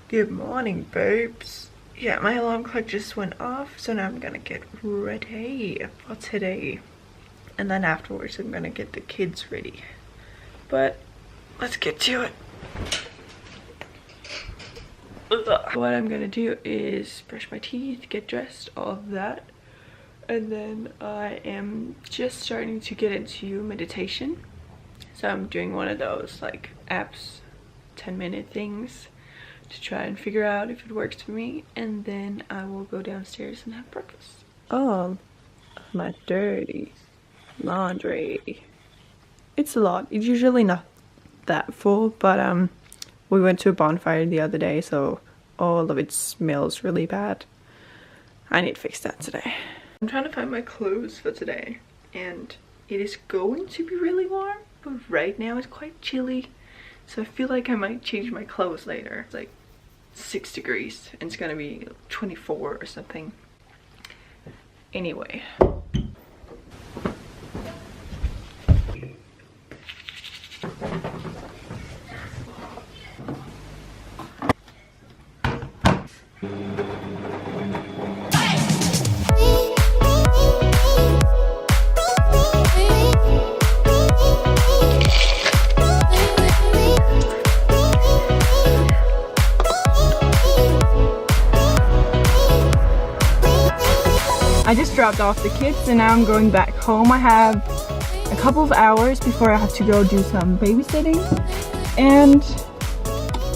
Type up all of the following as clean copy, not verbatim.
Good morning, babes. Yeah, my alarm clock just went off, so now I'm gonna get ready for today. And then afterwards I'm gonna get the kids ready. But let's get to it. Ugh. What I'm gonna do is brush my teeth, get dressed, all of that. And then I am just starting to get into meditation. So I'm doing one of those like apps, 10-minute things, to try and figure out if it works for me, and then I will go downstairs and have breakfast. Oh, my dirty laundry. It's a lot. It's usually not that full, but we went to a bonfire the other day, so all of it smells really bad. I need to fix that today. I'm trying to find my clothes for today, and it is going to be really warm, but right now it's quite chilly. So I feel like I might change my clothes later. It's like 6 degrees and it's gonna be 24 or something. Anyway. I just dropped off the kids and now I'm going back home. I have a couple of hours before I have to go do some babysitting, and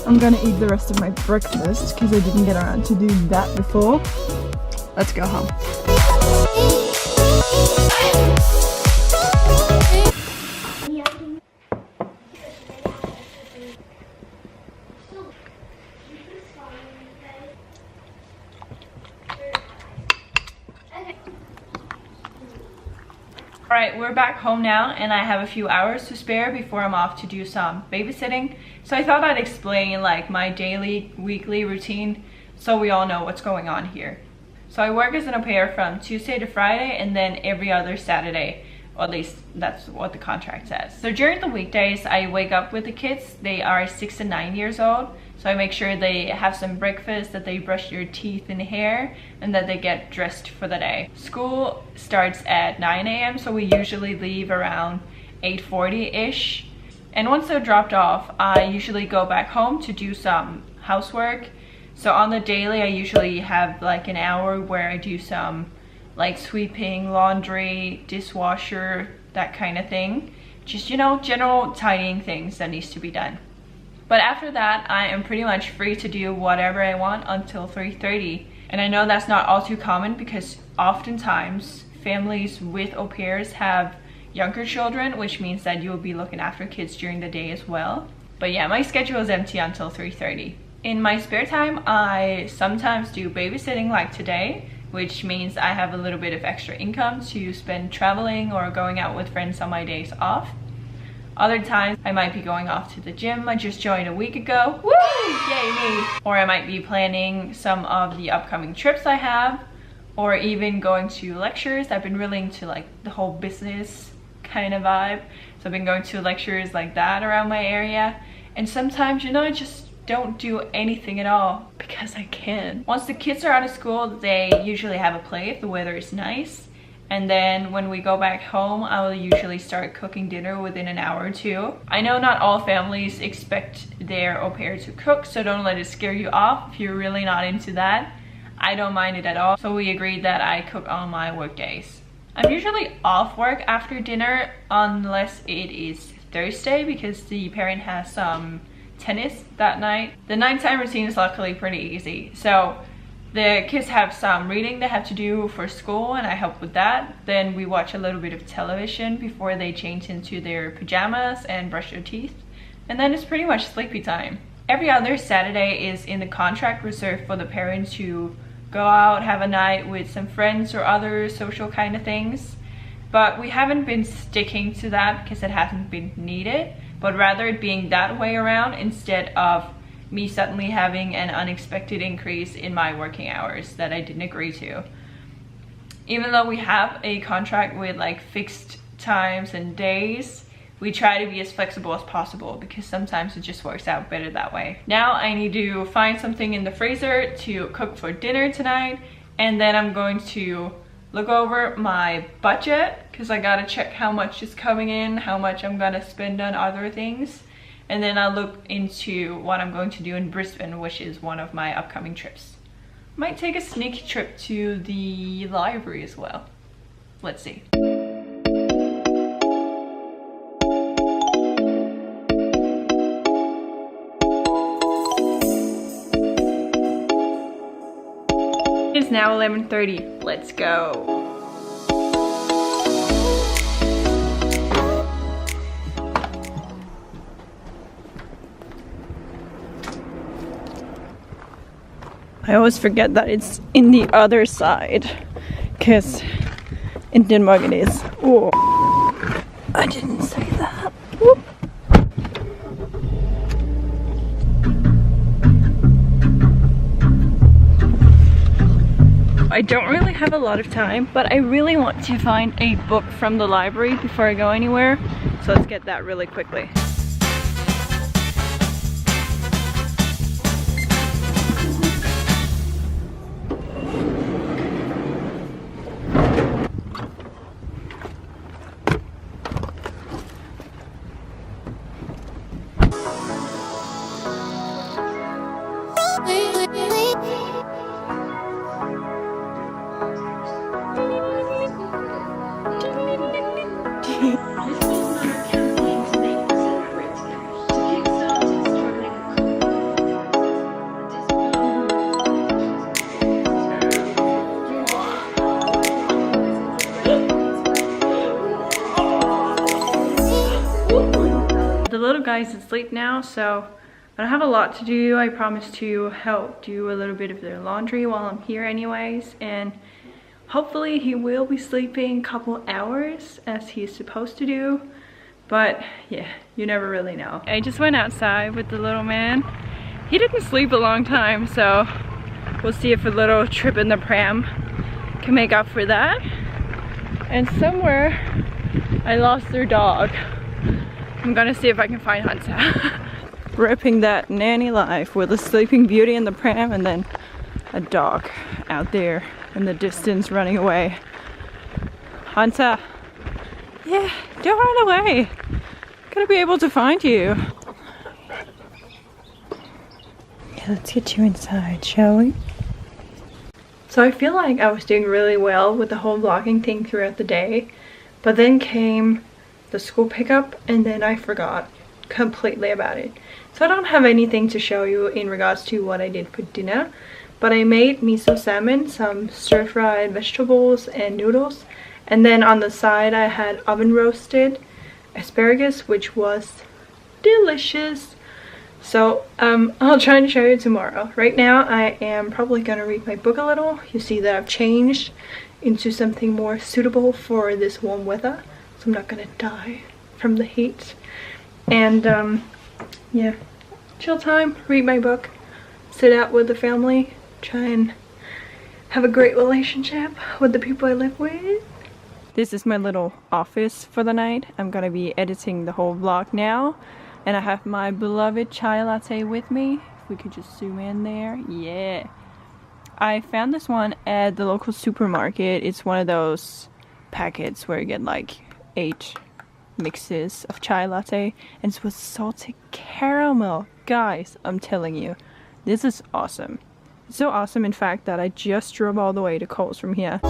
I'm gonna eat the rest of my breakfast because I didn't get around to do that before. Let's go home. Alright, we're back home now and I have a few hours to spare before I'm off to do some babysitting. So I thought I'd explain like my daily, weekly routine so we all know what's going on here. So I work as an au pair from Tuesday to Friday and then every other Saturday, or at least that's what the contract says. So during the weekdays I wake up with the kids. They are 6 and 9 years old. So I make sure they have some breakfast, that they brush their teeth and hair, and that they get dressed for the day. School starts at 9 a.m. so we usually leave around 8:40-ish. And once they're dropped off, I usually go back home to do some housework. So on the daily, I usually have like an hour where I do some like sweeping, laundry, dishwasher, that kind of thing. Just, you know, general tidying things that needs to be done. But after that, I am pretty much free to do whatever I want until 3:30. And I know that's not all too common because oftentimes families with au pairs have younger children, which means that you'll be looking after kids during the day as well. But yeah, my schedule is empty until 3:30. In my spare time, I sometimes do babysitting like today, which means I have a little bit of extra income to spend traveling or going out with friends on my days off. Other times I might be going off to the gym. I just joined a week ago. Woo! Yay me! Or I might be planning some of the upcoming trips I have, or even going to lectures. I've been really into like the whole business kind of vibe. So I've been going to lectures like that around my area. And sometimes, you know, I just don't do anything at all because I can. Once the kids are out of school, they usually have a play if the weather is nice. And then when we go back home, I will usually start cooking dinner within an hour or two. I know not all families expect their au pair to cook, so don't let it scare you off if you're really not into that. I don't mind it at all. So we agreed that I cook on my work days. I'm usually off work after dinner unless it is Thursday because the parent has some tennis that night. The nighttime routine is luckily pretty easy. So the kids have some reading they have to do for school and I help with that. Then we watch a little bit of television before they change into their pajamas and brush their teeth. And then it's pretty much sleepy time. Every other Saturday is in the contract reserved for the parents to go out, have a night with some friends or other social kind of things. But we haven't been sticking to that because it hasn't been needed, but rather it being that way around instead of me suddenly having an unexpected increase in my working hours that I didn't agree to. Even though we have a contract with like fixed times and days, we try to be as flexible as possible because sometimes it just works out better that way. Now I need to find something in the freezer to cook for dinner tonight, and then I'm going to look over my budget because I gotta check how much is coming in, how much I'm gonna spend on other things, and then I'll look into what I'm going to do in Brisbane, which is one of my upcoming trips. Might take a sneaky trip to the library as well. Let's see. It's now 11:30. Let's go. I always forget that it's in the other side, because in Denmark it is. Oh, I didn't say that. Whoop. I don't really have a lot of time, but I really want to find a book from the library before I go anywhere. So let's get that really quickly. The little guy's asleep now, so I don't have a lot to do. I promise to help do a little bit of their laundry while I'm here anyways, and hopefully he will be sleeping a couple hours as he's supposed to do, but yeah, you never really know. I just went outside with the little man. He didn't sleep a long time, so we'll see if a little trip in the pram can make up for that. And somewhere I lost their dog. I'm gonna see if I can find Hunter. Ripping that nanny life with a sleeping beauty in the pram and then a dog out there in the distance running away. Hunter, yeah, don't run away. Gotta be able to find you. Yeah, let's get you inside, shall we? So I feel like I was doing really well with the whole vlogging thing throughout the day, but then came the school pickup and then I forgot completely about it. So I don't have anything to show you in regards to what I did for dinner, but I made miso salmon, some stir-fried vegetables and noodles, and then on the side I had oven roasted asparagus, which was delicious. So I'll try to show you tomorrow. Right now I am probably gonna read my book a little. You see that I've changed into something more suitable for this warm weather, so I'm not gonna die from the heat. And yeah, chill time, read my book, sit out with the family, try and have a great relationship with the people I live with. This is my little office for the night. I'm gonna be editing the whole vlog now, and I have my beloved chai latte with me. If we could just zoom in there, yeah. I found this one at the local supermarket. It's one of those packets where you get like 8 mixes of chai latte, and it's with salted caramel. Guys, I'm telling you, this is awesome. It's so awesome, in fact, that I just drove all the way to Coles from here.